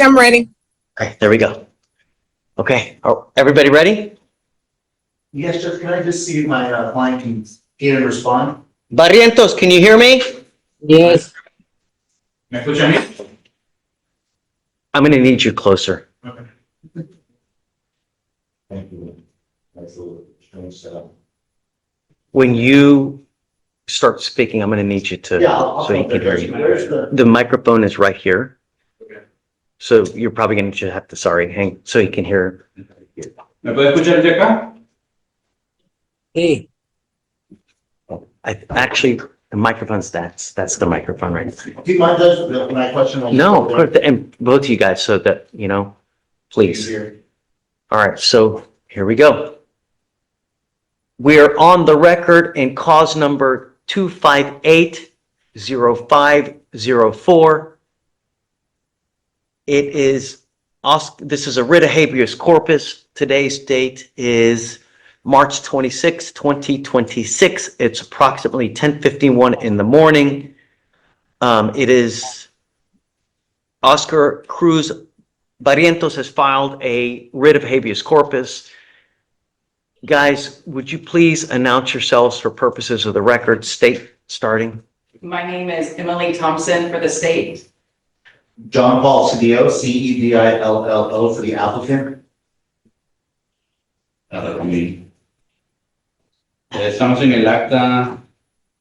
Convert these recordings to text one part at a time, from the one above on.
I'm ready. Okay, there we go. Okay, everybody ready? Yes, Judge, can I just see if my client can hear and respond? Barrientos, can you hear me? Yes. ¿Me escucha a mí? I'm gonna need you closer. Okay. Thank you. That's a little strange setup. When you start speaking, I'm gonna need you to, Yeah, I'll so he can hear you. Where's the? The microphone is right here. Okay. So you're probably gonna just have to, hang, so he can hear. ¿Me puede escuchar de acá? Sí. Actually, the microphone's, that's the microphone right now. Do you mind, Judge, my question? No, of course, and both of you guys, so that, please. All right, so here we go. We are on the record in cause number 2580504. It is, this is a writ of habeas corpus. Today's date is March 26, 2026. It's approximately 10:51 in the morning. It is Oscar Cruz Barrientos has filed a writ of habeas corpus. Guys, would you please announce yourselves for purposes of the record? State starting. My name is Emily Thompson for the state. John Paul Cedillo, Cedillo for the applicant. Estamos en el acta,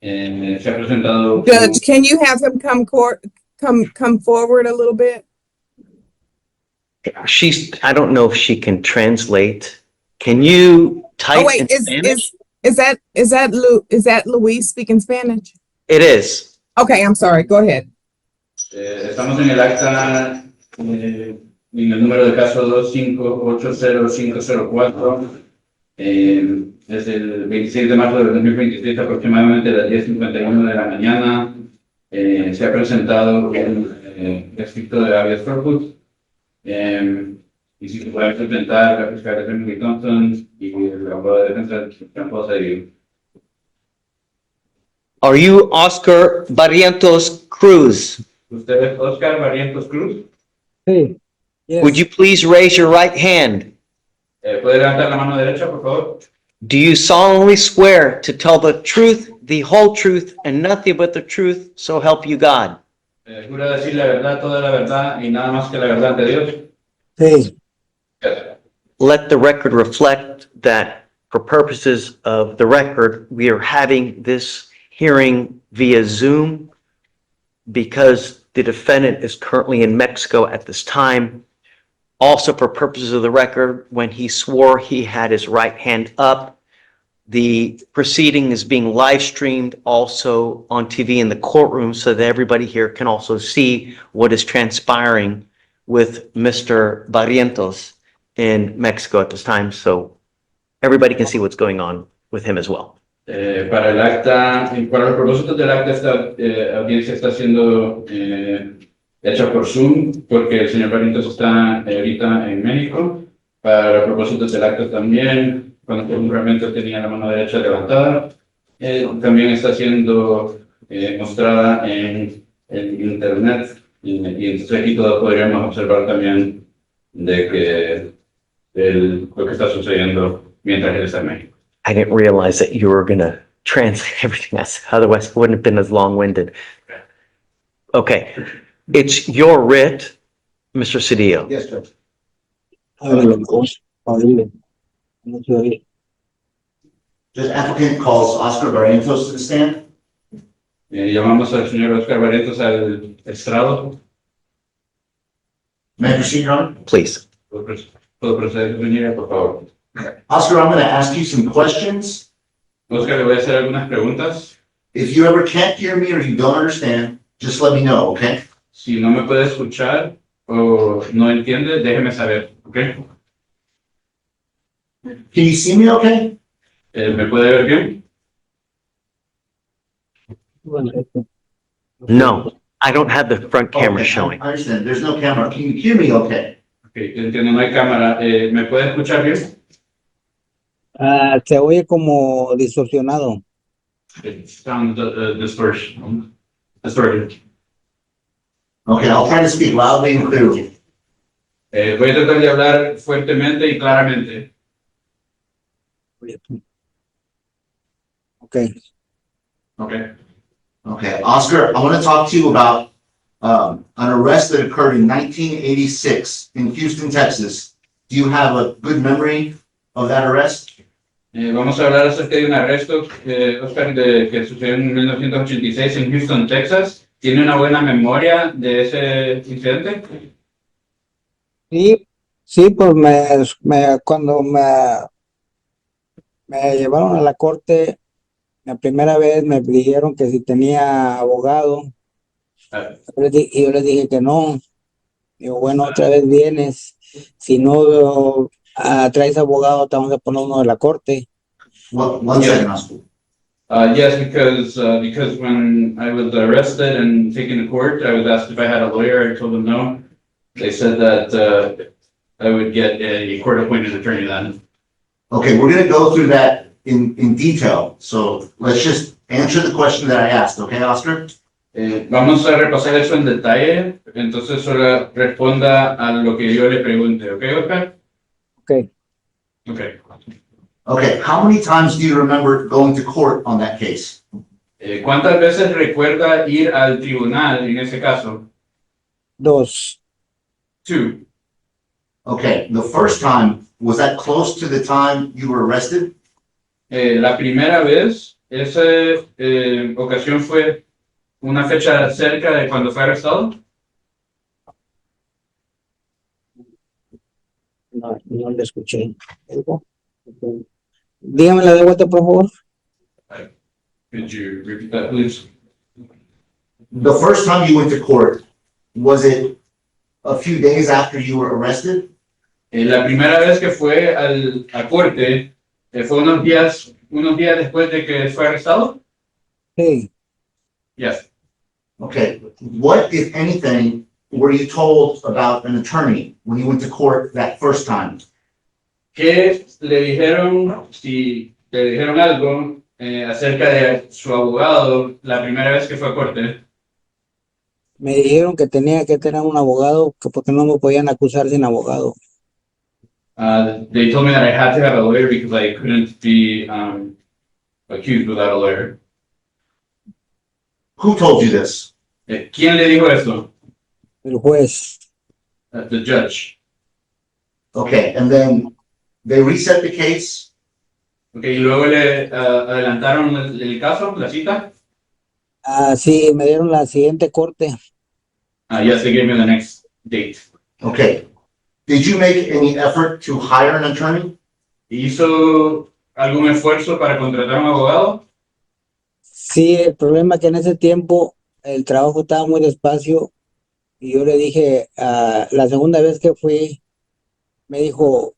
se ha presentado. Judge, can you have him come forward a little bit? I don't know if she can translate. Can you type Oh wait, in Spanish? is that Luis speaking Spanish? It is. Okay, I'm sorry. Go ahead. Estamos en el acta, en el número de caso 2580504, desde el 26 de marzo de 2023, aproximadamente a las 10:51 de la mañana, se ha presentado un escrito de habeas corpus. Y si se puede presentar la fiscal Emily Thompson y el abogado de defensa Jean-Paul Cedillo. Are you Oscar Barrientos Cruz? ¿Usted es Oscar Barrientos Cruz? Sí. Yes. Would you please raise your right hand? ¿Puede levantar la mano derecha, por favor? Do you solemnly swear to tell the truth, the whole truth, and nothing but the truth, so help you God? ¿Jura decir la verdad, toda la verdad y nada más que la verdad ante Dios? Sí. Let the record reflect that for purposes of the record, we are having this hearing via Zoom because the defendant is currently in Mexico at this time. Also, for purposes of the record, when he swore, he had his right hand up. The proceeding is being live streamed also on TV in the courtroom so that everybody here can also see what is transpiring with Mr. Barrientos in Mexico at this time. So everybody can see what's going on with him as well. Para el acta, para los propósitos del acta, esta audiencia está siendo hecha por Zoom porque el señor Barrientos está ahorita en México. Para propósitos del acta también, cuando realmente tenía la mano derecha levantada, también está siendo mostrada en internet y entonces aquí todos podríamos observar también de que lo que está sucediendo mientras él está en México. I didn't realize that you were going to translate everything else. Otherwise, it wouldn't have been as long-winded. Okay. It's your writ, Mr. Cedillo. Yes, Judge. Just applicant calls Oscar Barrientos to the stand. Llamamos al señor Oscar Barrientos al estrado. May I proceed, Your Honor? Please. ¿Puedo proceder, señora, por favor? Oscar, I'm going to ask you some questions. Oscar, le voy a hacer algunas preguntas. If you ever can't hear me or you don't understand, just let me know, okay? Si no me puede escuchar o no entiende, déjeme saber, ¿ok? Can you see me okay? ¿Me puede ver bien? No, I don't have the front camera Okay, showing. I understand. There's no camera. Can you hear me okay? Ok, entiendo, no hay cámara. ¿Me puede escuchar bien? Se oye como distorsionado. It sounds distorted. Okay, I'll try to speak loudly and clearly. Voy a tratar de hablar fuertemente y claramente. Okay. Okay. Okay, Oscar, I want to talk to you about an arrest that occurred in 1986 in Houston, Texas. Do you have a good memory of that arrest? Vamos a hablar acerca de un arresto, Oscar, que sucedió en 1986 en Houston, Texas. ¿Tiene una buena memoria de ese incidente? Sí, sí, pues cuando me llevaron a la corte, la primera vez me dijeron que si tenía abogado, Ah, y yo les dije que no. Digo, bueno, otra vez vienes, si no traes abogado, te vamos a poner uno de la corte. One Yeah. second, Oscar. Yes, because when I was arrested and taken to court, I was asked if I had a lawyer. I told them no. They said that I would get a court-appointed attorney then. Okay, we're going to go through that in detail. So let's just answer the question that I asked, okay, Oscar? Vamos a repasar eso en detalle, entonces solo responda a lo que yo le pregunte, ¿ok, Oscar? Okay. Ok. Okay, how many times do you remember going to court on that case? ¿Cuántas veces recuerda ir al tribunal en ese caso? 2. 2. Okay, the first time, was that close to the time you were arrested? La primera vez, esa ocasión fue una fecha cerca de cuando fue arrestado. No le escuché. Okay. Dígamela de vuelta, por favor. Could you repeat that, please? The first time you went to court, was it a few days after you were arrested? La primera vez que fue a corte, fue unos días después de que fue arrestado. Sí. Yes. Okay, what, if anything, were you told about an attorney when you went to court that first time? ¿Qué le dijeron, si le dijeron algo acerca de su abogado la primera vez que fue a corte? Me dijeron que tenía que tener un abogado, que porque no me podían acusar sin abogado. They told me that I had to have a lawyer because I couldn't be accused without a lawyer. Who told you this? ¿Quién le dijo eso? El juez. The judge. Okay, and then they reset the case. Okay, y luego le adelantaron el caso, la cita. Sí, me dieron la siguiente corte. Yes, they gave me the next date. Okay. Did you make any effort to hire an attorney? ¿Hizo algún esfuerzo para contratar un abogado? Sí, el problema es que en ese tiempo el trabajo estaba muy despacio y yo le dije, la segunda vez que fui, me dijo,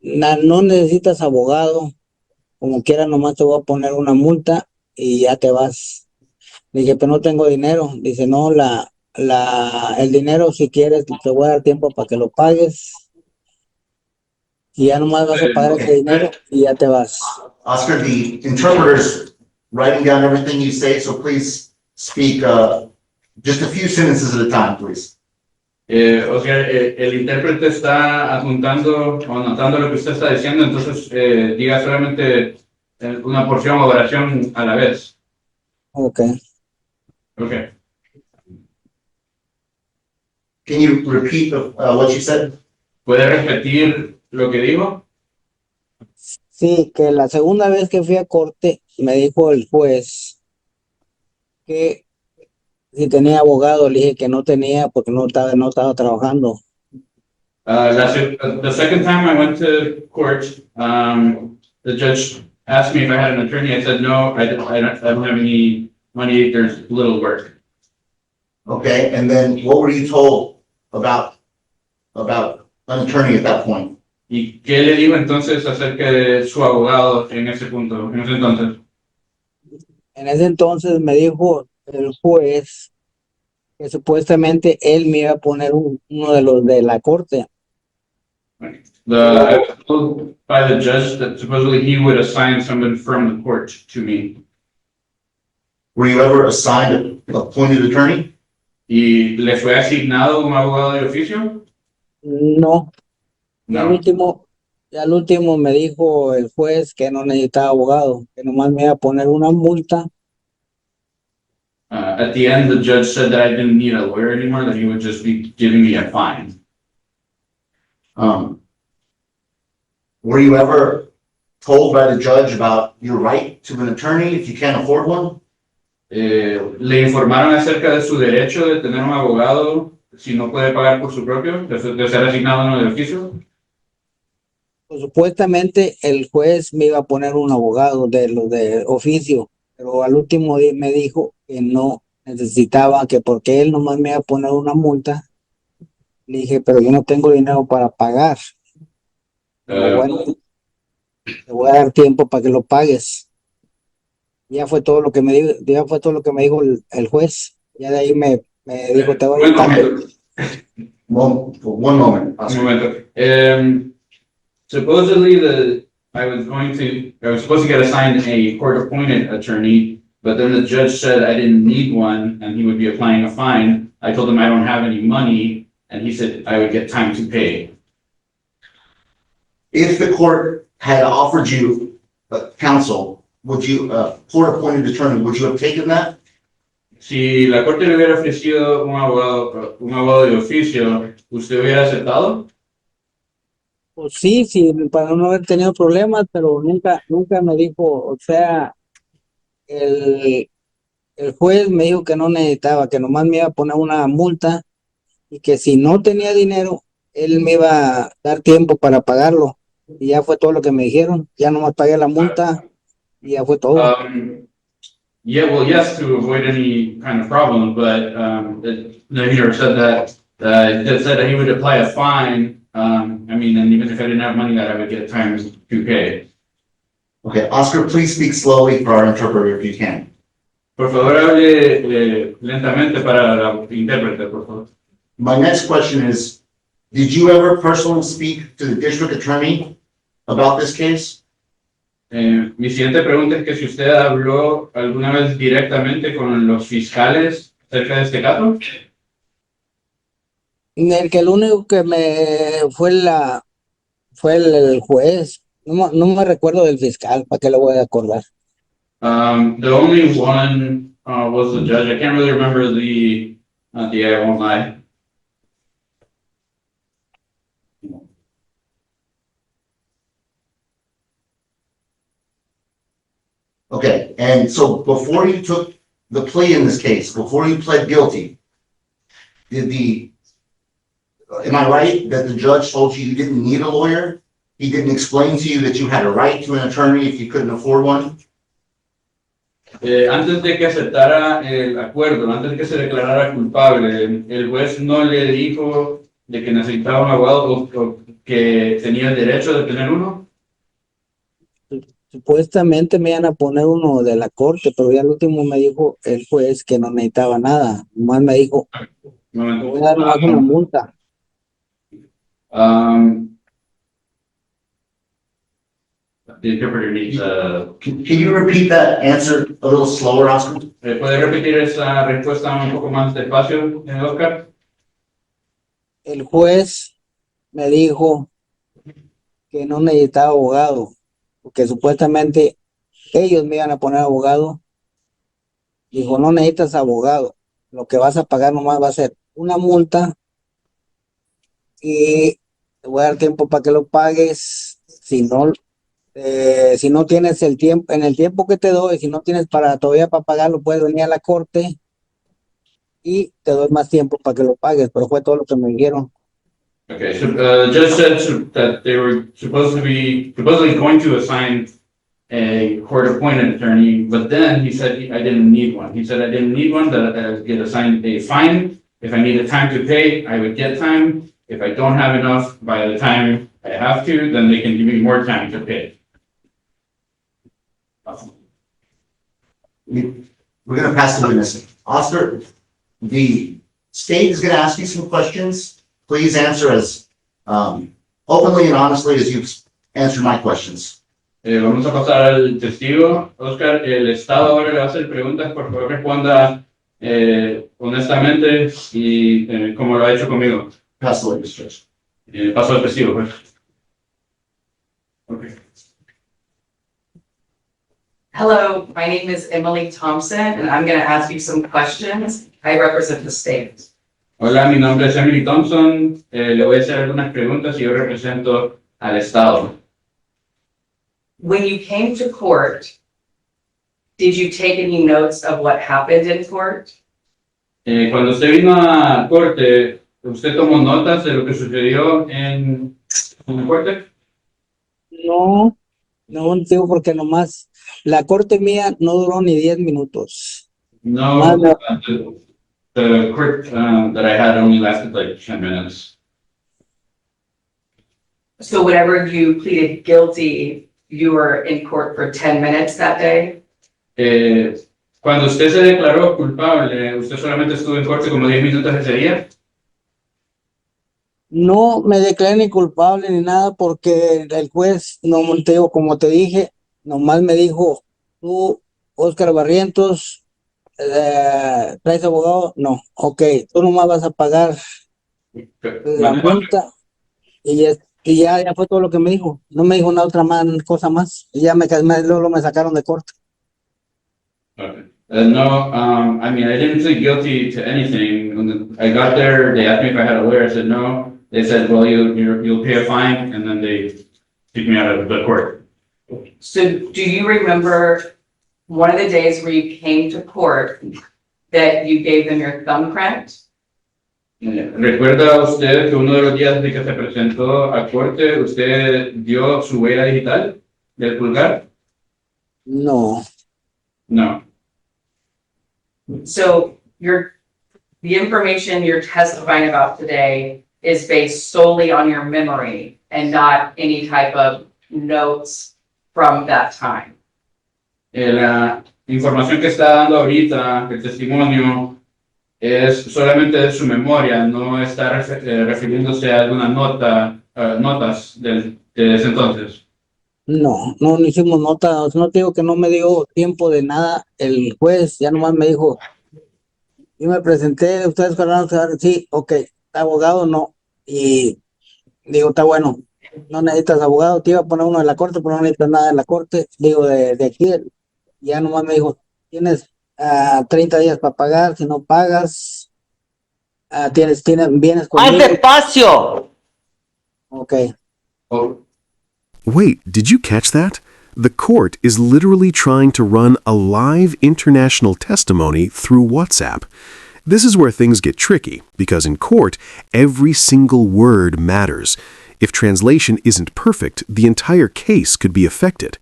no necesitas abogado, como quiera nomás te voy a poner una multa y ya te vas. Le dije, pero no tengo dinero. Dice, no, el dinero si quieres te voy a dar tiempo para que lo pagues y ya nomás vas a pagar ese dinero y ya te vas. Oscar, the interpreter's writing down everything you say, so please speak just a few sentences at a time, please. Oscar, el intérprete está apuntando o anotando lo que usted está diciendo, entonces diga solamente una porción o oración a la vez. Okay. Okay. Can you repeat what you said? ¿Puede repetir lo que dijo? Sí, que la segunda vez que fui a corte me dijo el juez que si tenía abogado, le dije que no tenía porque no estaba trabajando. The second time I went to court, the judge asked me if I had an attorney. I said no, I don't have any money. There's little work. Okay, and then what were you told about an attorney at that point? ¿Y qué le dijo entonces acerca de su abogado en ese punto, en ese entonces? En ese entonces me dijo el juez que supuestamente él me iba a poner uno de los de la corte. I was told by the judge that supposedly he would assign someone from the court to me. Were you ever assigned an appointed attorney? ¿Y le fue asignado un abogado de oficio? No, y No. al último me dijo el juez que no necesitaba abogado, que nomás me iba a poner una multa. At the end, the judge said that I didn't need a lawyer anymore, that he would just be giving me a fine. Were you ever told by the judge about your right to an attorney if you can't afford one? ¿Le informaron acerca de su derecho de tener un abogado si no puede pagar por su propio, de ser asignado uno de oficio? Pues, supuestamente el juez me iba a poner un abogado de los de oficio, pero al último me dijo que no necesitaba, que porque él nomás me iba a poner una multa. Le dije, pero yo no tengo dinero para pagar. Pero bueno, te voy a dar tiempo para que lo pagues. Ya fue todo lo que me dijo el juez. Ya de ahí me dijo, te voy a dar tiempo. One moment. Un momento. Supposedly I was supposed to get assigned a court-appointed attorney, but then the judge said I didn't need one and he would be applying a fine. I told him I don't have any money, and he said I would get time to pay. If the court had offered you counsel, would you, court-appointed attorney, would you have taken that? Si la corte le hubiera ofrecido un abogado de oficio, ¿usted hubiera aceptado? Pues sí, para no haber tenido problemas, pero nunca me dijo, o sea, el juez me dijo que no necesitaba, que nomás me iba a poner una multa y que si no tenía dinero, él me iba a dar tiempo para pagarlo. Y ya fue todo lo que me dijeron. Ya nomás pagué la multa y ya fue todo. Yeah, well, yes, to avoid any kind of problem, but the hearer said that he would apply a fine. I mean, and even if I didn't have money, that I would get time to pay. Okay, Oscar, please speak slowly for our interpreter if you can. Por favor, hable lentamente para la intérprete, por favor. My next question is, did you ever personally speak to the district attorney about this case? Mi siguiente pregunta es que si usted habló alguna vez directamente con los fiscales acerca de este caso. El único que me fue el juez. No me recuerdo del fiscal, ¿para qué lo voy a acordar? The only one was the judge. I can't really remember the I won't lie. Okay, and so before you took the plea in this case, before you pled guilty, am I right that the judge told you you didn't need a lawyer? He didn't explain to you that you had a right to an attorney if you couldn't afford one? Antes de que aceptara el acuerdo, antes de que se declarara culpable, el juez no le dijo de que necesitaba un abogado o que tenía el derecho de tener uno. Supuestamente me iban a poner uno de la corte, pero ya al último me dijo el juez que no necesitaba nada. Nomás me dijo, Un momento. te voy a dar nomás una multa. The interpreter needs Can you repeat that answer a little slower, Oscar? ¿Puede repetir esa respuesta un poco más despacio, Oscar? El juez me dijo que no necesitaba abogado, porque supuestamente ellos me iban a poner abogado. Dijo, no necesitas abogado, lo que vas a pagar nomás va a ser una multa y te voy a dar tiempo para que lo pagues. Si no tienes el tiempo, en el tiempo que te doy, si no tienes todavía para pagarlo, puedes venir a la corte y te doy más tiempo para que lo pagues, pero fue todo lo que me dijeron. Okay, so the judge said that they were supposedly going to assign a court-appointed attorney, but then he said I didn't need one. He said I didn't need one, that I would get assigned a fine. If I needed time to pay, I would get time. If I don't have enough by the time I have to, then they can give me more time to pay. We're gonna pass the witness. Oscar, the state is gonna ask you some questions. Please answer as openly and honestly as you've answered my questions. Vamos a pasar al testigo. Oscar, el Estado ahora le va a hacer preguntas, por favor responda honestamente, y como lo ha hecho conmigo. Pass the witness, Judge. Paso al testigo, pues. Okay. Hello, my name is Emily Thompson, and I'm going to ask you some questions. I represent the state. Hola, mi nombre es Emily Thompson. Le voy a hacer algunas preguntas y yo represento al Estado. When you came to court, did you take any notes of what happened in court? Cuando usted vino a corte, ¿usted tomó notas de lo que sucedió en la corte? No, no, digo porque nomás la corte mía no duró ni 10 minutos. No, No. the court that I had only lasted like 10 minutes. So whenever you pleaded guilty, you were in court for 10 minutes that day? Cuando usted se declaró culpable, ¿usted solamente estuvo en corte como 10 minutos ese día? No me declaré ni culpable ni nada porque el juez, no te digo, como te dije, nomás me dijo, tú, Óscar Barrientos, ¿traes abogado? No, ok, tú nomás vas a pagar la multa y ya fue todo lo que me dijo. No me dijo una otra cosa más y ya luego me sacaron de corte. Okay. No, I mean, I didn't plead guilty to anything. When I got there, they asked me if I had a lawyer. I said no. They said, well, you'll pay a fine, and then they kicked me out of the court. So do you remember one of the days where you came to court that you gave them your thumbprint? ¿Recuerda usted que uno de los días de que se presentó a corte, usted dio su huella digital del pulgar? No, No. So the information you're testifying about today is based solely on your memory and not any type of notes from that time. La información que está dando ahorita, el testimonio, es solamente de su memoria, no está refiriéndose a alguna notas de ese entonces. no hicimos nota, no te digo que no me dio tiempo de nada el juez, ya nomás me dijo, yo me presenté, ustedes fueron sí, ok, abogado no, y digo, está bueno, no necesitas abogado, te iba a poner uno de la corte, pero no necesitas nada de la corte, digo, de aquí, ya nomás me dijo, tienes 30 días para pagar, si no pagas, vienes ¡Más conmigo, despacio! ok. Oh, Wait, did you catch that? The court is literally trying to run a live international testimony through WhatsApp. This is where things get tricky, because in court, every single word matters. If translation isn't perfect, the entire case could be affected.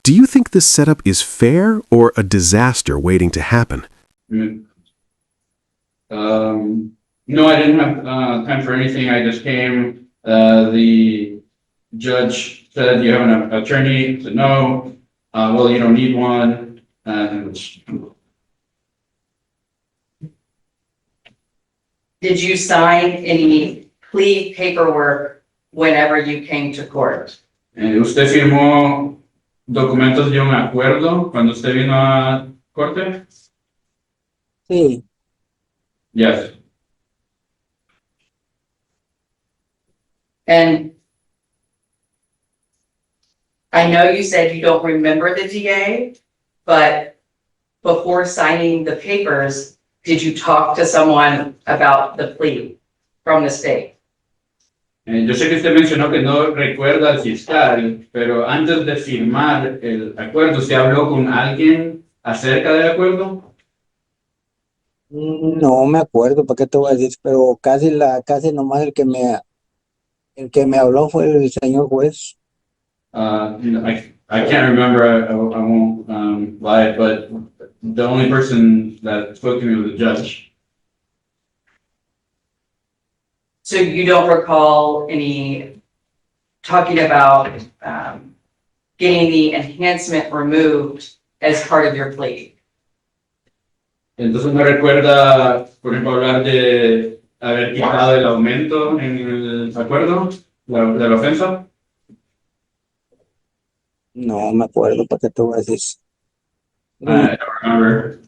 Do you think this setup is fair or a disaster waiting to happen? No, I didn't have time for anything. I just came. The judge said, "Do you have an attorney?" I said, "No." Well, you don't need one. Did you sign any plea paperwork whenever you came to court? ¿Usted firmó documentos de un acuerdo cuando usted vino a corte? Sí, Yes. And I know you said you don't remember the DA, but before signing the papers, did you talk to someone about the plea from the state? Yo sé que usted mencionó que no recuerda al fiscal, pero antes de firmar el acuerdo, ¿usted habló con alguien acerca del acuerdo? no me acuerdo, ¿para qué te voy a decir? Pero casi nomás el que me habló fue el señor juez. I can't remember, I won't lie, but the only person that spoke to me was the judge. So you don't recall any talking about getting the enhancement removed as part of your plea? Entonces no recuerda, por ejemplo, hablar de haber quitado el aumento en el acuerdo, de la ofensa. No me acuerdo, ¿para qué te voy a decir? I don't remember.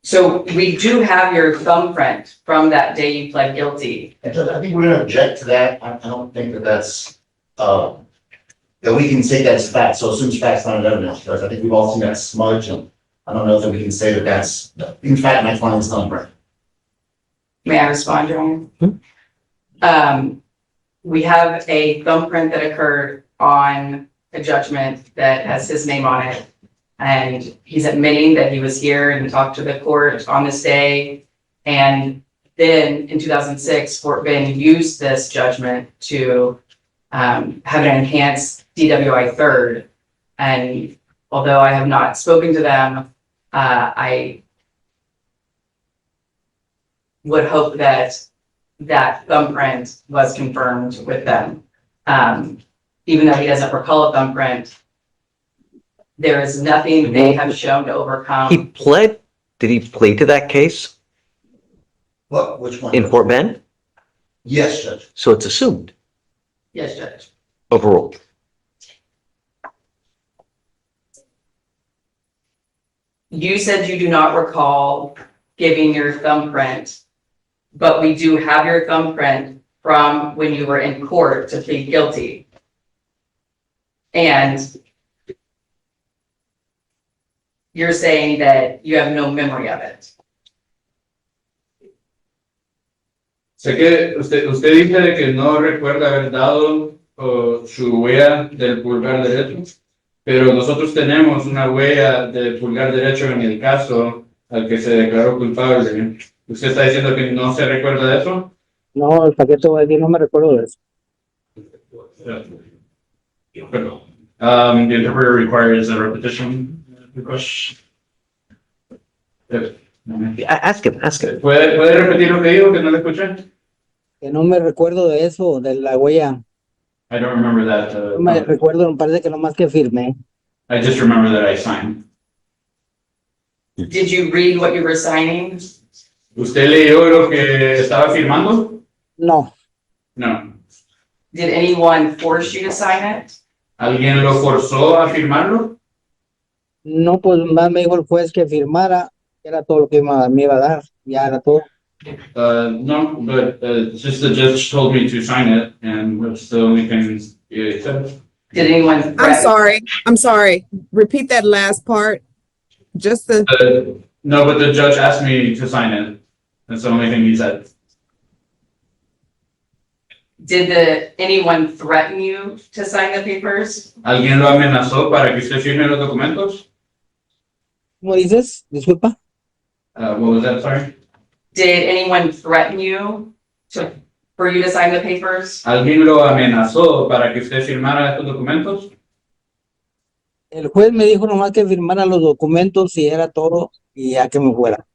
So we do have your thumbprint from that day you pled guilty. And Judge, I think we're gonna object to that. I don't think that that's, that we can take that as fact. So as soon as fact's not evidence, Judge, I think we've all seen that smudge, and I don't know that we can say that that's, in fact, my client's thumbprint. May I respond, Your Honor? We have a thumbprint that occurred on a judgment that has his name on it. And he's admitting that he was here and talked to the court on this day. And then in 2006, Fort Bend used this judgment to have an enhanced DWI third. And although I have not spoken to them, I would hope that that thumbprint was confirmed with them. Even though he doesn't recall a thumbprint, there is nothing they have shown to He overcome. pled, did he plead to that case What, which one? in Fort Bend? Yes, Judge. So it's assumed, Yes, Judge. overruled. You said you do not recall giving your thumbprint, but we do have your thumbprint from when you were in court to plead guilty. And you're saying that you have no memory of it. Sé que usted dice de que no recuerda haber dado su huella del pulgar derecho, pero nosotros tenemos una huella del pulgar derecho en el caso al que se declaró culpable. ¿Usted está diciendo que no se recuerda de eso? No, ¿para qué te voy a decir? No me recuerdo de eso. Perdón. The interpreter requires a repetition request. Ask him, ask him. ¿Puede repetir lo que dijo que no le escuché? Que no me recuerdo de eso, de la huella. I don't remember that. No me recuerdo, me parece que nomás que firmé. I just remember that I signed. Did you read what you were signing? ¿Usted leyó lo que estaba firmando? No, No. Did anyone force you to sign it? ¿Alguien lo forzó a firmarlo? no, pues más me dijo el juez que firmara, era todo lo que me iba a dar, ya era todo. No, but just the judge told me to sign it, and that's the only thing he said. Did anyone I'm threaten? sorry. Repeat that last part. Just the, No, but the judge asked me to sign it. That's the only thing he said. Did anyone threaten you to sign the papers? ¿Alguien lo amenazó para que usted firme los documentos? ¿Cómo dices? Disculpa. What was that, sorry? Did anyone threaten you for you to sign the papers? ¿Alguien lo amenazó para que usted firmara estos documentos? El juez me dijo nomás que firmara los documentos y era todo y ya que me fuera.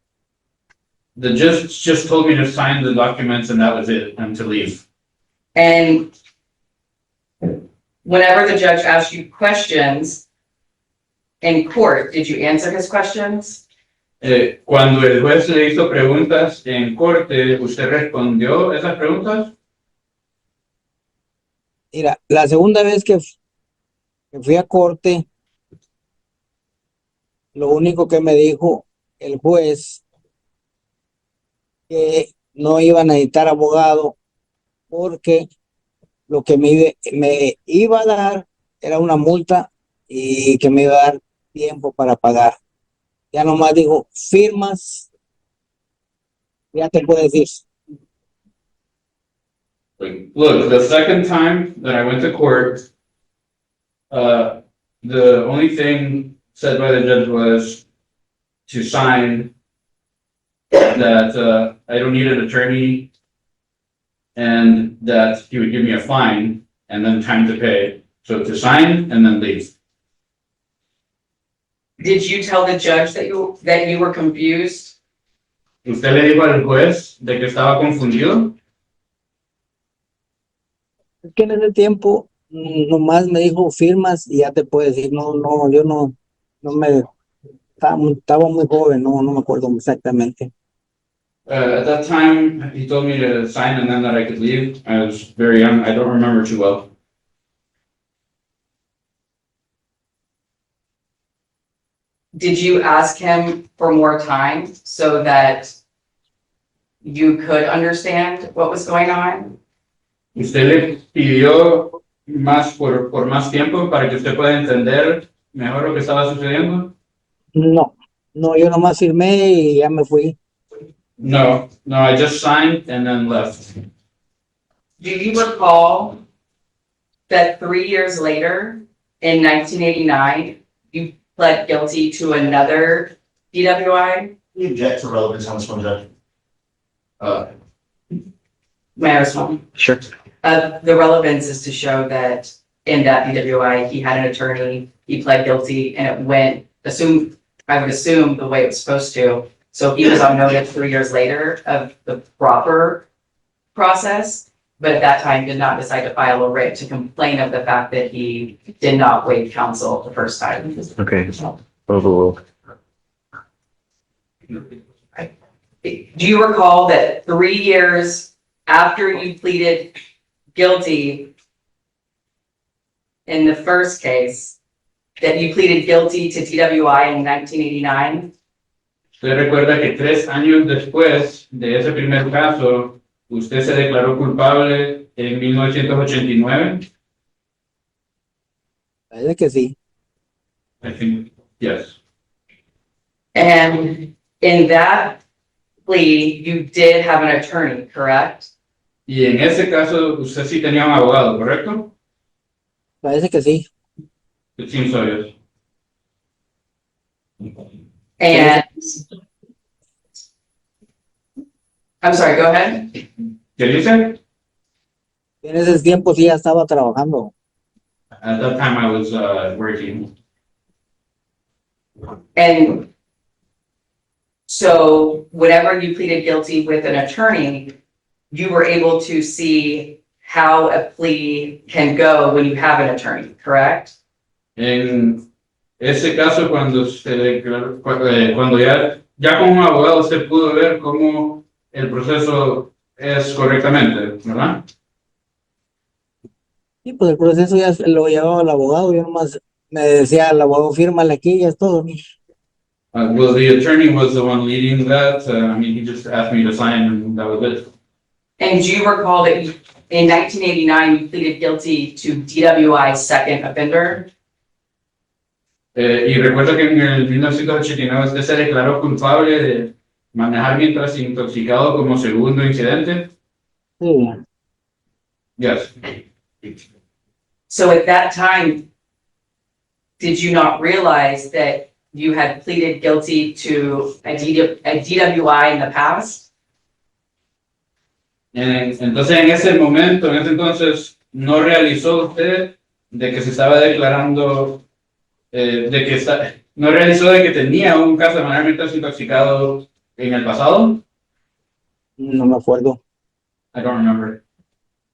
The judge just told me to sign the documents and that was it, and to leave. And whenever the judge asked you questions in court, did you answer his questions? Cuando el juez le hizo preguntas en corte, ¿usted respondió esas preguntas? Mira, la segunda vez que fui a corte, lo único que me dijo el juez que no iba a necesitar abogado porque lo que me iba a dar era una multa y que me iba a dar tiempo para pagar. Ya nomás dijo, firmas, ya te puedes ir. Look, the second time that I went to court, the only thing said by the judge was to sign that I don't need an attorney and that he would give me a fine and then time to pay. So to sign and then leave. Did you tell the judge that you were confused? ¿Usted le dijo al juez de que estaba confundido? Es que en ese tiempo nomás me dijo firmas y ya te puedes ir. No, yo no me estaba muy joven, no me acuerdo exactamente. At that time, he told me to sign and then that I could leave. I was very young. I don't remember too well. did you ask him for more time so that you could understand what was going on? ¿Usted le pidió por más tiempo para que usted pueda entender mejor lo que estaba sucediendo? No, no, yo nomás firmé y ya me fui. No, I just signed and then left. Do you recall that 3 years later, in 1989, you pled guilty to another DWI? We object to relevance on this one, Judge. May I respond? Sure. The relevance is to show that in that DWI, he had an attorney, he pled guilty, and it went, I would assume the way it was supposed to. So he was on notice 3 years later of the proper process, but at that time did not decide to file a writ to complain of the fact that he did not waive counsel the first time. Okay. Overruled. Do you recall that 3 years after you pleaded guilty in the first case, that you pleaded guilty to DWI in 1989? ¿Usted recuerda que 3 años después de ese primer caso, usted se declaró culpable en 1989? Parece que sí. I think, yes. And in that plea, you did have an attorney, correct? Y en ese caso, usted sí tenía un abogado, ¿correcto? Parece que sí. It seems so, yes. And I'm sorry, go ahead. ¿Qué dice? En ese tiempo sí ya estaba trabajando. At that time, I was working. And so whenever you pleaded guilty with an attorney, you were able to see how a plea can go when you have an attorney, correct? En ese caso, cuando se declaró, cuando ya con un abogado se pudo ver cómo el proceso es correctamente, ¿verdad? Sí, pues el proceso ya lo llevaba el abogado, yo nomás me decía el abogado, fírmale aquí y ya es todo. Well, the attorney was the one leading that. I mean, he just asked me to sign and that was it. And do you recall that in 1989, you pleaded guilty to DWI second offender? Y recuerdo que en el 1989 usted se declaró culpable de manejar mientras intoxicado como segundo incidente. Sí. Yes. So at that time, did you not realize that you had pleaded guilty to a DWI in the past? Entonces, en ese momento, en ese entonces, ¿no realizó usted de que se estaba declarando, no realizó de que tenía un caso de manejar mientras intoxicado en el pasado? No me acuerdo. I don't remember.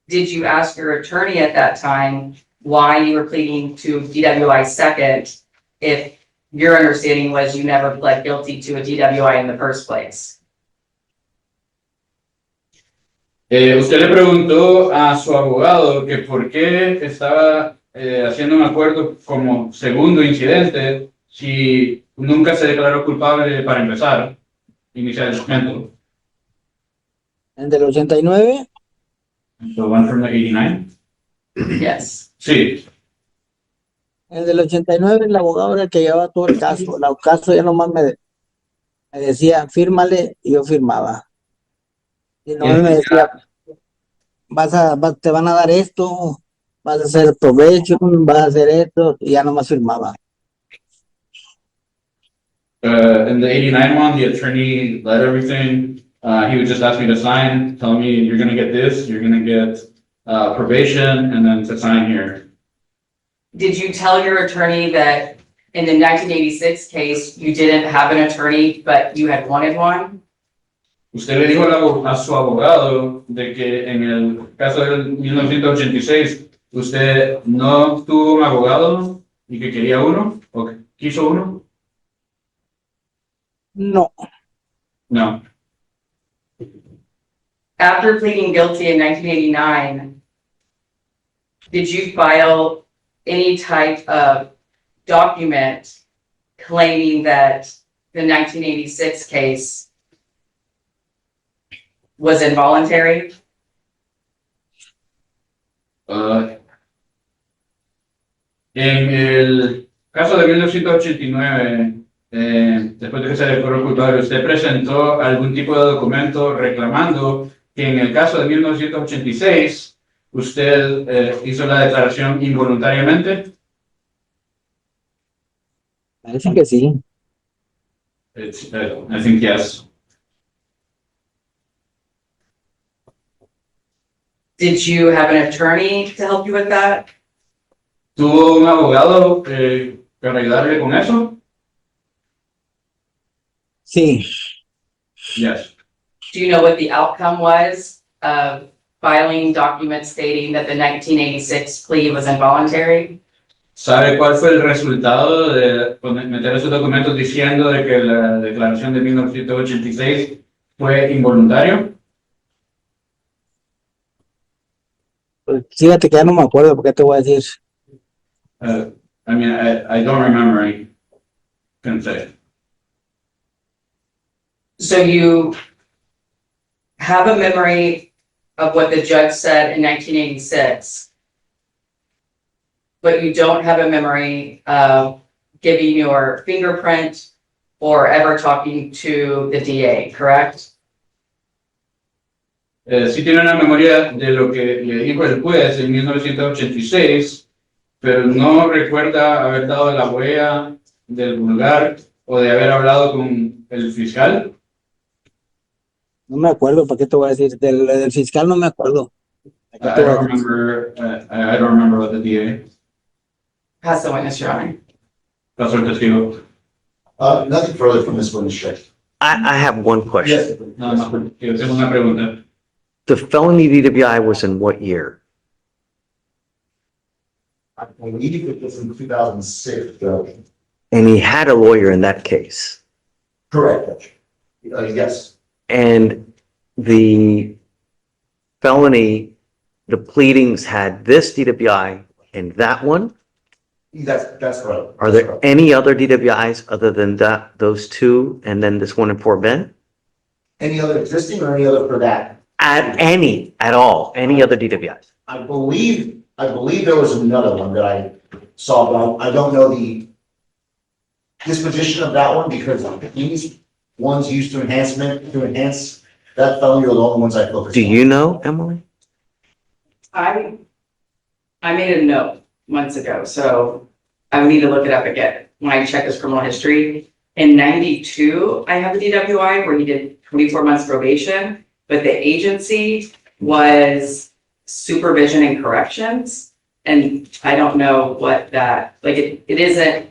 Did you ask your attorney at that time why you were pleading to DWI second if your understanding was you never pled guilty to a DWI in the first place? Usted le preguntó a su abogado que por qué estaba haciendo un acuerdo como segundo incidente si nunca se declaró culpable para empezar, iniciar el momento. ¿En del 89? The one from the 89? Yes. Sí. En del 89 el abogado era el que llevaba todo el caso. El caso ya nomás me decía, fírmale, y yo firmaba. Y no me decía, te van a dar esto, vas a hacer provecho, vas a hacer esto, y ya nomás firmaba. In the 89 one, the attorney led everything. He would just ask me to sign, tell me you're going to get this, you're going to get probation, and then to sign here. Did you tell your attorney that in the 1986 case, you didn't have an attorney, but you had wanted one? Usted le dijo a su abogado de que en el caso del 1986 usted no tuvo un abogado y que quería uno o que quiso uno. No, No. After pleading guilty in 1989, did you file any type of document claiming that the 1986 case was involuntary? En el caso de 1989, después de que se declaró culpable, ¿usted presentó algún tipo de documento reclamando que en el caso de 1986 usted hizo la declaración involuntariamente? Parece que sí. I think yes. Did you have an attorney to help you with that? ¿Tuvo un abogado para ayudarle con eso? Sí, Yes. Do you know what the outcome was of filing documents stating that the 1986 plea was involuntary? ¿Sabe cuál fue el resultado de meter esos documentos diciendo de que la declaración de 1986 fue involuntario? pues fíjate que ya no me acuerdo porque te voy a decir. I mean, I don't remember. I couldn't say. So you have a memory of what the judge said in 1986, but you don't have a memory of giving your fingerprint or ever talking to the DA, correct? Sí tiene una memoria de lo que le dijo el juez en 1986, pero no recuerda haber dado la huella del pulgar o de haber hablado con el fiscal. No me acuerdo, ¿para qué te voy a decir? Del fiscal no me acuerdo. ¿Para qué I te voy a don't decir? remember. I don't remember what the DA. Pass the witness, Your Honor. Pasó el testigo. Nothing further from this witness, Judge. I have one question. Yes. Nada más. Yo tengo una pregunta. The felony DWI was in what year? I believe it was in 2006, Judge. And he had a lawyer in that case. Correct, Judge. Yes. And the felony, the pleadings had this DWI and that one? That's right. Are there any other DWIs other than that, those two, and then this one in Fort Bend? Any other existing or any other for that? At all, any other DWIs? I believe there was another one that I saw, but I don't know the disposition of that one because these ones used to enhance that felony are the only ones I focused on. Do you know, Emily? I made a note months ago, so I would need to look it up again when I check his criminal history. In 92, I have a DWI where he did 24 months probation, but the agency was supervision and corrections. And I don't know what that, like, it isn't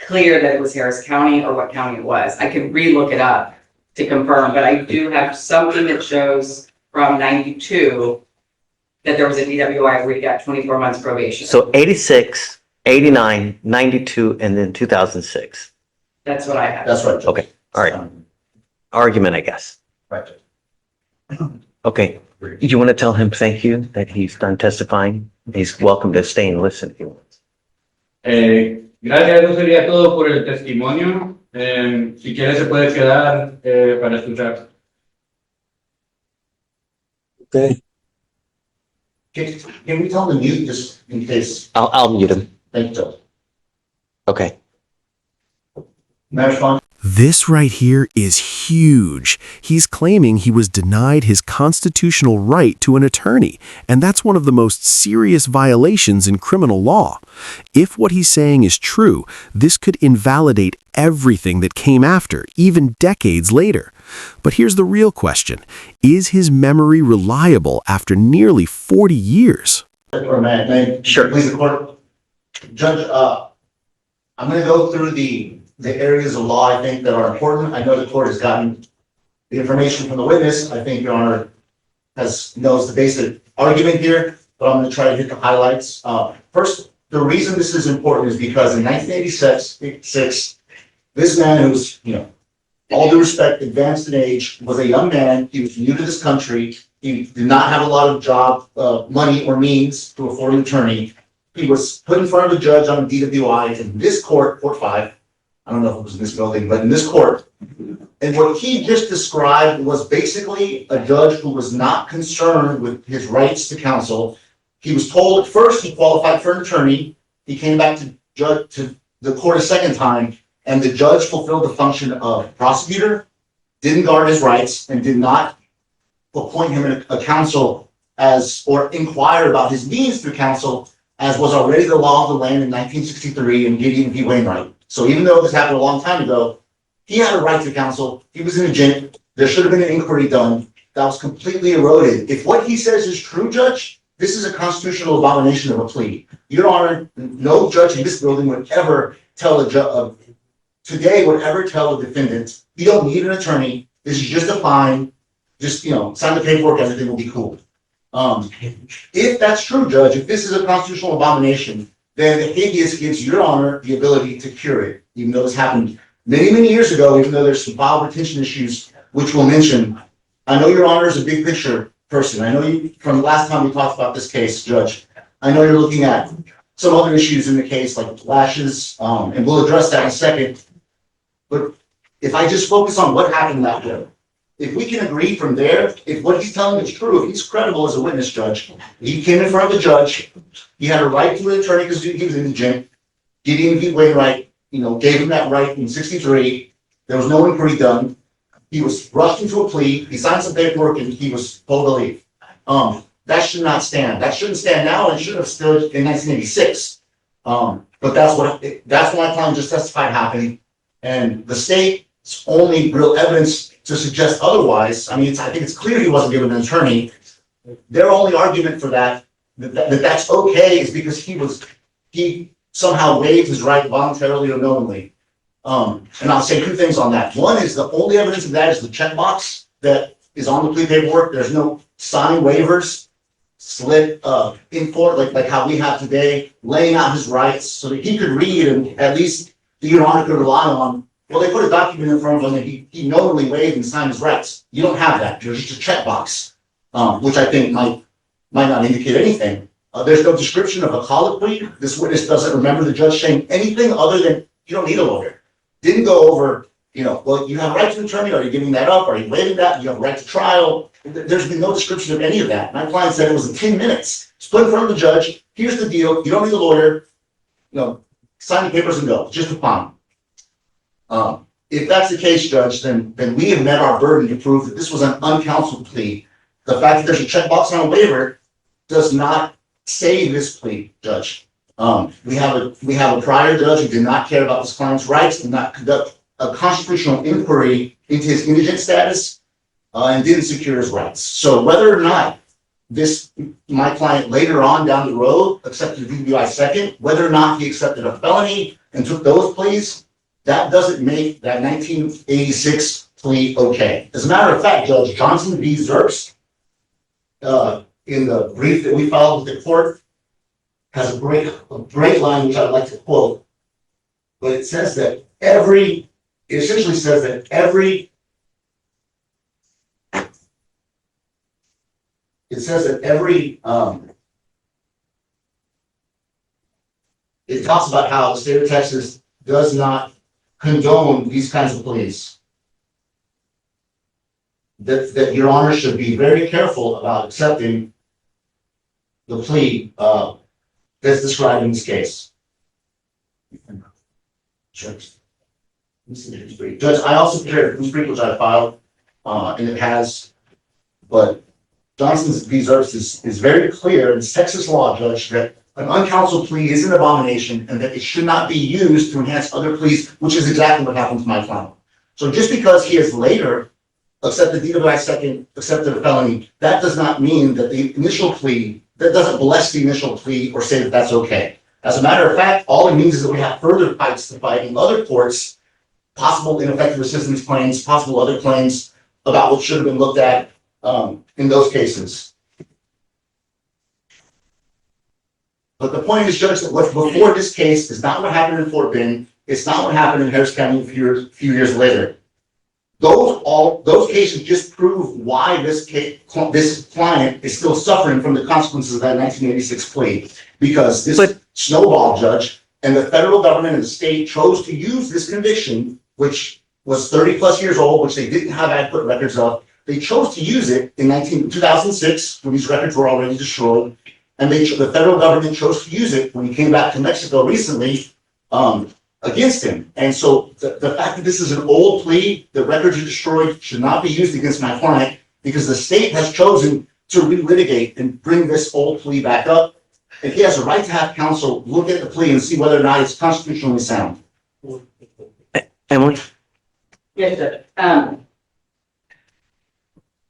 clear that it was Harris County or what county it was. I could re-look it up to confirm, but I do have something that shows from 92 that there was a DWI where he got 24 months probation. So 86, 89, 92, and then 2006. That's what I have. That's right, Judge. Okay, all right. Argument, I guess. Right. Okay. You want to tell him thank you that he's done testifying? He's welcome to stay and listen if he wants. Gracias, eso sería todo por el testimonio. Si quiere se puede quedar para escuchar. Okay. Can we tell them to mute just in case? I'll mute him. Thank you, Judge. Okay. May I respond? This right here is huge. He's claiming he was denied his constitutional right to an attorney, and that's one of the most serious violations in criminal law. If what he's saying is true, this could invalidate everything that came after, even decades later. But here's the real question. Is his memory reliable after nearly 40 years? Or may I Sure. please the court? Judge, I'm going to go through the areas of law I think that are important. I know the court has gotten the information from the witness. I think Your Honor knows the basic argument here, but I'm going to try to hit the highlights. First, the reason this is important is because in 1986, this man who's, all due respect, advanced in age, was a young man. He was new to this country. He did not have a lot of job, money or means to afford an attorney. he was put in front of a judge on a DWI in this court, Court 5. I don't know if it was in this building, but in this court. And what he just described was basically a judge who was not concerned with his rights to counsel. He was told at first he qualified for an attorney. He came back to the court a second time, and the judge fulfilled the function of prosecutor, didn't guard his rights, and did not appoint him a counsel or inquire about his needs through counsel, as was already the law of the land in 1963 in Gideon v. Wainwright. So even though this happened a long time ago, he had a right to counsel. He was indigent. There should have been an inquiry done. That was completely eroded. If what he says is true, Judge, this is a constitutional abomination of a plea. Your Honor, no judge in this building would ever tell a defendant, you don't need an attorney. This is just a fine. Just, sign the paperwork, everything will be cool. If that's true, Judge, if this is a constitutional abomination, then the habeas gives Your Honor the ability to cure it, even though this happened many, many years ago, even though there's some file retention issues, which we'll mention. I know Your Honor is a big picture person. I know you, from the last time we talked about this case, Judge, I know you're looking at some other issues in the case, like lashes, and we'll address that in a second. But if I just focus on what happened that day, if we can agree from there, if what he's telling is true, if he's credible as a witness, Judge, he came in front of the judge, he had a right to an attorney because he was indigent. Gideon v. Wainwright, gave him that right in 63. There was no inquiry done. He was rushed into a plea. He signed some paperwork and he was told to leave. That should not stand. That shouldn't stand now and should have stood in 1986. But that's what my client just testified happened. And the state's only real evidence to suggest otherwise, I think it's clear he wasn't given an attorney. Their only argument for that's okay is because he somehow waived his right voluntarily or knowingly. And I'll say two things on that. One is the only evidence of that is the checkbox that is on the plea paperwork. There's no signed waivers slip in court like how we have today, laying out his rights so that he could read and at least the Your Honor could rely on. Well, they put a document in front of him that he knowingly waived and signed his rights. You don't have that. There's just a checkbox, which I think might not indicate anything. There's no description of a colloquy. This witness doesn't remember the judge saying anything other than you don't need a lawyer. Didn't go over, well, you have a right to an attorney. Are you giving that up? Are you waiving that? You have a right to trial. There's been no description of any of that. My client said it was in 10 minutes. Stood in front of the judge. Here's the deal. You don't need a lawyer. Sign the papers and go. Just a fine. If that's the case, Judge, then we have met our burden to prove that this was an uncounseled plea. The fact that there's a checkbox on a waiver does not save this plea, Judge. We have a prior judge who did not care about his client's rights, did not conduct a constitutional inquiry into his indigent status, and didn't secure his rights. So whether or not my client later on down the road accepted a DWI second, whether or not he accepted a felony and took those pleas, that doesn't make that 1986 plea okay. As a matter of fact, Judge Johnson v. Zerks, in the brief that we filed with the court, has a great line which I'd like to quote. But it says that every it talks about how the state of Texas does not condone these kinds of pleas. That Your Honor should be very careful about accepting the plea that's described in this case. Judge, I also prepared a brief which I filed, and it has, but Johnson v. Zerks is very clear in Texas law, Judge, that an uncounseled plea is an abomination and that it should not be used to enhance other pleas, which is exactly what happened to my client. So just because he has later accepted DWI second, accepted a felony, that does not mean that the initial plea, that doesn't bless the initial plea or say that that's okay. As a matter of fact, all it means is that we have further fights to fight in other courts, possible ineffective assistance claims, possible other claims about what should have been looked at in those cases. But the point is, Judge, that what's before this case is not what happened in Fort Bend. It's not what happened in Harris County a few years later. those cases just prove why this client is still suffering from the consequences of that 1986 plea. Because this But- snowball judge and the federal government and the state chose to use this conviction, which was 30+ years old, which they didn't have adequate records of. They chose to use it in 2006, when these records were already destroyed. And the federal government chose to use it when he came back to Mexico recently, against him. And so the fact that this is an old plea, the records are destroyed, should not be used against my client, because the state has chosen to relitigate and bring this old plea back up. And he has a right to have counsel look at the plea and see whether or not it's constitutionally sound. Emily? Yes,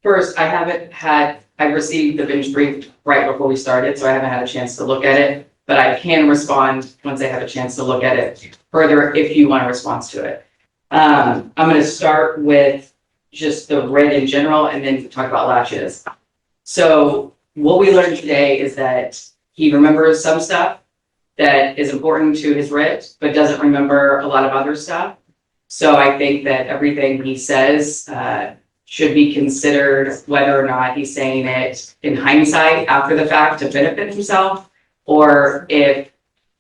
first, I received the bench brief right before we started, so I haven't had a chance to look at it, but I can respond once I have a chance to look at it further if you want a response to it. I'm going to start with just the writ in general and then talk about latches. So what we learned today is that he remembers some stuff that is important to his writ, but doesn't remember a lot of other stuff. So I think that everything he says should be considered whether or not he's saying it in hindsight after the fact to benefit himself, or is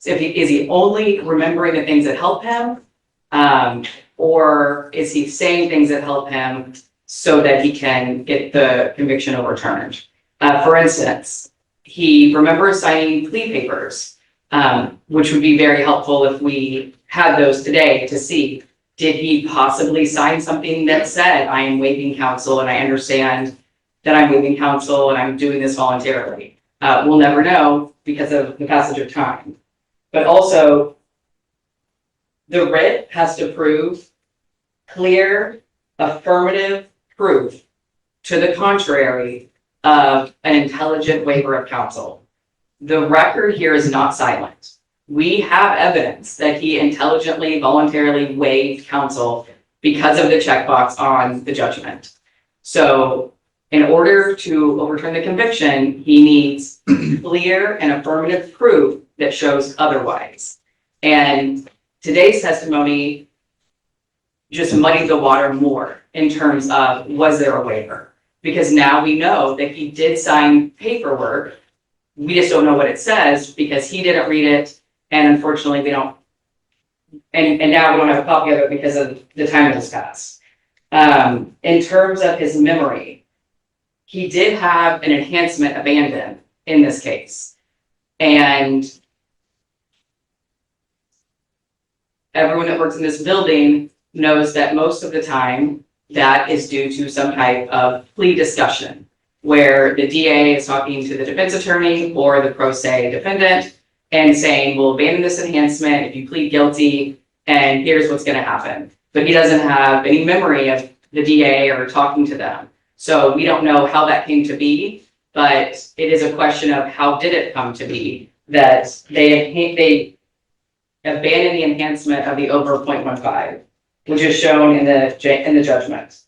he only remembering the things that help him, or is he saying things that help him so that he can get the conviction overturned? For instance, he remembers signing plea papers, which would be very helpful if we had those today to see. Did he possibly sign something that said, I am waiving counsel and I understand that I'm waiving counsel and I'm doing this voluntarily? We'll never know because of the passage of time. But also, the writ has to prove clear, affirmative proof to the contrary of an intelligent waiver of counsel. The record here is not silent. We have evidence that he intelligently, voluntarily waived counsel because of the checkbox on the judgment. So in order to overturn the conviction, he needs clear and affirmative proof that shows otherwise. And today's testimony just muddied the water more in terms of, was there a waiver? Because now we know that he did sign paperwork. We just don't know what it says because he didn't read it. And unfortunately, we don't, and now we don't have a copy of it because of the time that has passed. In terms of his memory, he did have an enhancement abandoned in this case. And everyone that works in this building knows that most of the time that is due to some type of plea discussion where the DA is talking to the defense attorney or the pro se defendant and saying, we'll abandon this enhancement if you plead guilty, and here's what's going to happen. But he doesn't have any memory of the DA or talking to them. So we don't know how that came to be, but it is a question of how did it come to be that they abandoned the enhancement of the over 0.15, which is shown in the judgment.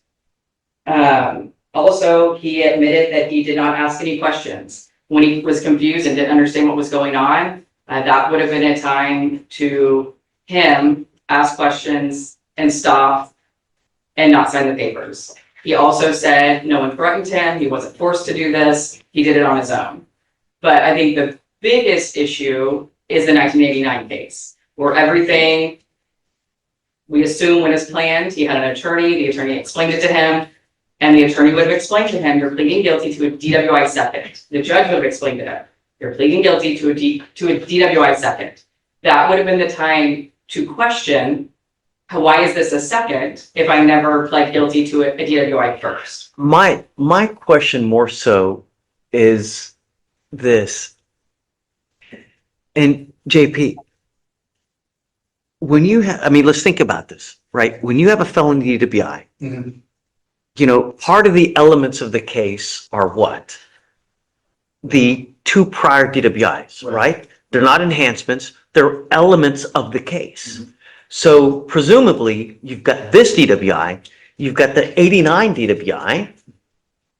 Also, he admitted that he did not ask any questions. When he was confused and didn't understand what was going on, that would have been a time to him ask questions and stop and not sign the papers. He also said no one threatened him. He wasn't forced to do this. He did it on his own. But I think the biggest issue is the 1989 case, where everything we assume went as planned. He had an attorney. The attorney explained it to him. And the attorney would have explained to him, you're pleading guilty to a DWI second. The judge would have explained to him, you're pleading guilty to a DWI second. That would have been the time to question, why is this a second if I never pled guilty to a DWI first? My question more so is this. And JP, when you have, let's think about this, right? When you have a felony DWI, part of the elements of the case are what? The 2 prior DWIs, right? They're not enhancements, they're elements of the case. So presumably, you've got this DWI, you've got the 89 DWI.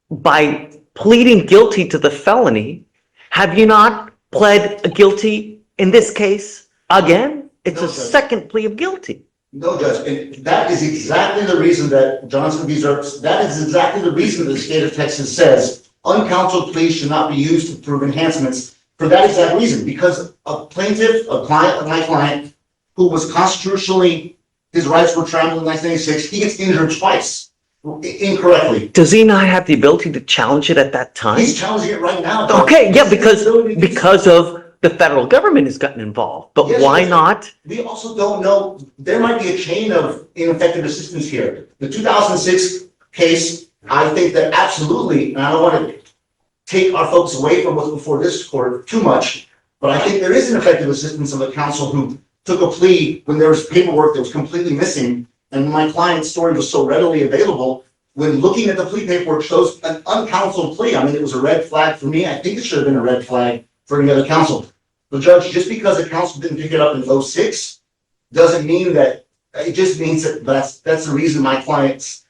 By pleading guilty to the felony, have you not pled guilty in this case again? It's a second plea of guilty. No, Judge, and that is exactly the reason that Johnson v. Zerps, that is exactly the reason that the state of Texas says uncounseled pleas should not be used to prove enhancements for that exact reason, because a plaintiff, a client of my client, who was constitutionally, his rights were trampled in 1986, he gets injured twice incorrectly. Does he not have the ability to challenge it at that time? He's challenging it right now. Judge. Okay, yeah, Because because of the federal government has gotten involved, but Yes, why yes. not? We also don't know, there might be a chain of ineffective assistance here. The 2006 case, I think that absolutely, and I don't want to take our focus away from what's before this court too much, but I think there is ineffective assistance of a counsel who took a plea when there was paperwork that was completely missing, and my client's story was so readily available. When looking at the plea paperwork shows an uncounseled plea, I mean, it was a red flag for me. I think it should have been a red flag for any other counsel. The judge, just because a counsel didn't pick it up in 06, doesn't mean that, it just means that that's the reason my client's,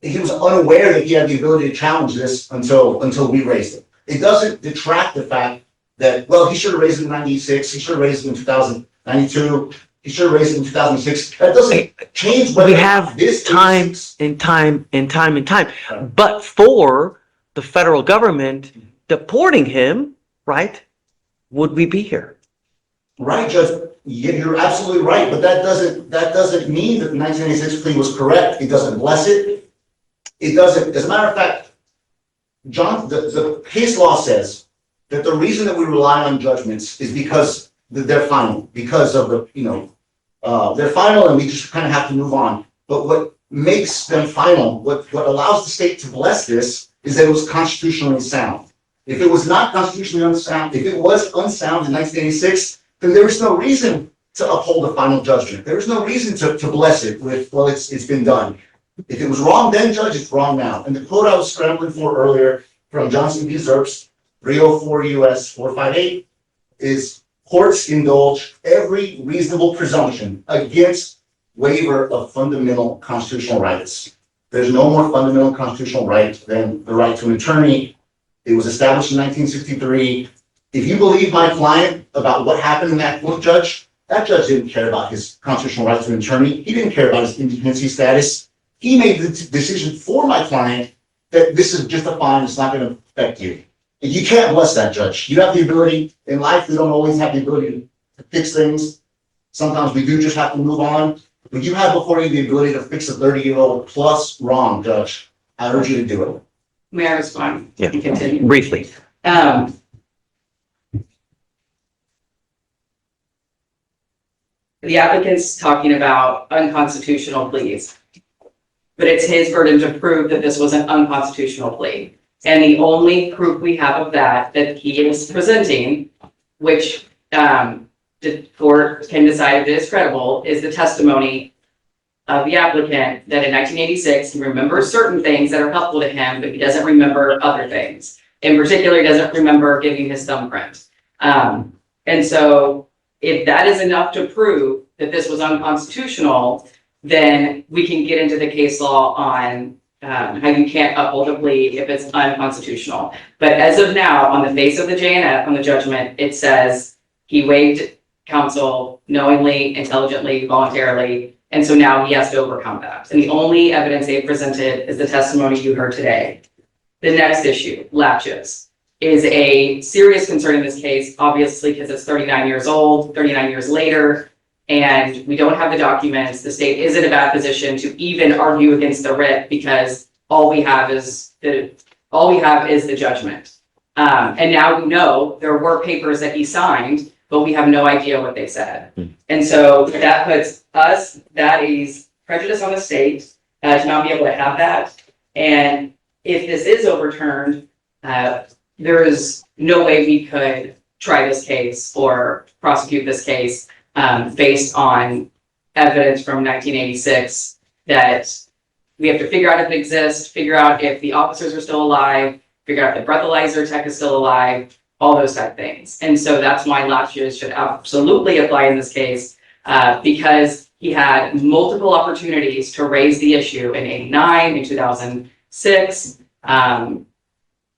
he was unaware that he had the ability to challenge this until we raised it. It doesn't detract the fact that, well, he should have raised it in 96, he should have raised it in 2092, he should have raised it in 2006. That doesn't change whether We have this time 86 and time and time and time. But for the federal government deporting him, right, would we be here? Right, Judge, you're absolutely right, but that doesn't mean that the 1986 plea was correct. It doesn't bless it. It doesn't, as a matter of fact, John, the case law says that the reason that we rely on judgments is because they're final, because of the, they're final and we just kind of have to move on. But what makes them final, what allows the state to bless this is that it was constitutionally sound. If it was not constitutionally unsound, if it was unsound in 1986, then there was no reason to uphold a final judgment. There was no reason to bless it with, well, it's been done. If it was wrong then, Judge, it's wrong now. And the quote I was scrambling for earlier from Johnson v. Zerps, 304 U.S. 458, is courts indulge every reasonable presumption against waiver of fundamental constitutional rights. There's no more fundamental constitutional right than the right to an attorney. It was established in 1963. If you believe my client about what happened in that court, Judge, that judge didn't care about his constitutional right to an attorney. He didn't care about his independency status. He made the decision for my client that this is just a fine, it's not going to affect you. And you can't bless that, Judge. You have the ability, in life, we don't always have the ability to fix things. Sometimes we do just have to move on. But you have before you the ability to fix a 30-year-old plus wrong, Judge. I urge you to do it. May I respond? Yeah. And continue? Briefly. The applicant's talking about unconstitutional pleas, but it's his burden to prove that this was an unconstitutional plea. And the only proof we have of that he is presenting, which the court can decide if it is credible, is the testimony of the applicant that in 1986, he remembers certain things that are helpful to him, but he doesn't remember other things. In particular, he doesn't remember giving his thumbprint. And so if that is enough to prove that this was unconstitutional, then we can get into the case law on how you can't uphold a plea if it's unconstitutional. But as of now, on the face of the JNF, on the judgment, it says he waived counsel knowingly, intelligently, voluntarily, and so now he has to overcome that. And the only evidence they've presented is the testimony you heard today. The next issue, latches, is a serious concern in this case, obviously, because it's 39 years old, 39 years later, and we don't have the documents. The state is in a bad position to even argue against the writ because all we have is the judgment. And now we know there were papers that he signed, but we have no idea what they said. And so that puts us, that is prejudice on the state to not be able to have that. And if this is overturned, there is no way we could try this case or prosecute this case based on evidence from 1986 that we have to figure out if it exists, figure out if the officers are still alive, figure out if the breathalyzer tech is still alive, all those type of things. And so that's why latches should absolutely apply in this case because he had multiple opportunities to raise the issue in 89, in 2006.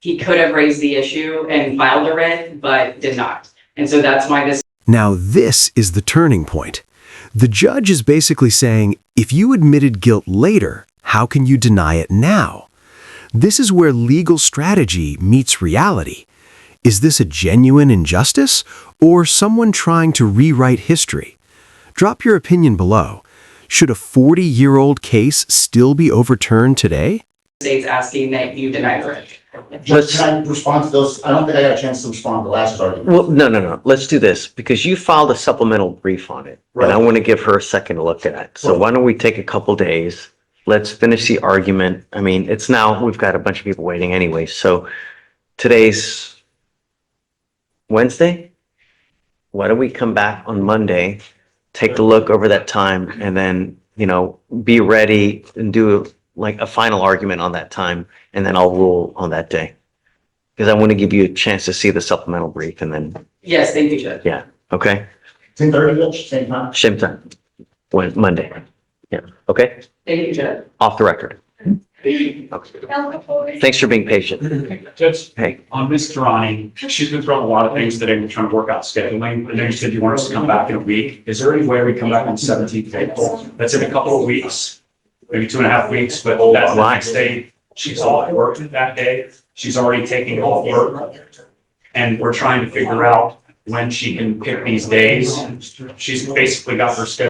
He could have raised the issue and filed a writ, but did not. And so that's why this. Now this is the turning point. The judge is basically saying, if you admitted guilt later, how can you deny it now? This is where legal strategy meets reality. Is this a genuine injustice or someone trying to rewrite history? Drop your opinion below. Should a 40-year-old case still be overturned today? State's asking that you deny the writ. Judge, can I respond to those? I don't think I got a chance to respond to the last argument. Well, no. Let's do this because you filed a supplemental brief on it. And I Right. want to give her a second to look at it. So Right. why don't we take a couple days? Let's finish the argument. I mean, it's now, we've got a bunch of people waiting anyway. So today's Wednesday? Why don't we come back on Monday, take a look over that time and then, be ready and do like a final argument on that time. And then I'll rule on that day. Because I want to give you a chance to see the supplemental brief and then, Yes, thank you, Judge. okay? 10:30, Judge, same time? Same time, Monday. Yeah, okay? Thank you, Judge. Off the record. Okay. Thanks for being patient. Judge, Hey, on Ms. Durrani, she's been throwing a lot of things today. We're trying to work out scheduling. I know you said you want us to come back in a week. Is there any way we come back on 17th of April? That's in a couple of weeks, maybe 2.5 weeks, but that's the Why? next day. She's off work that day. She's already taking off work. And we're trying to figure out when she can pick these days. She's basically got her schedule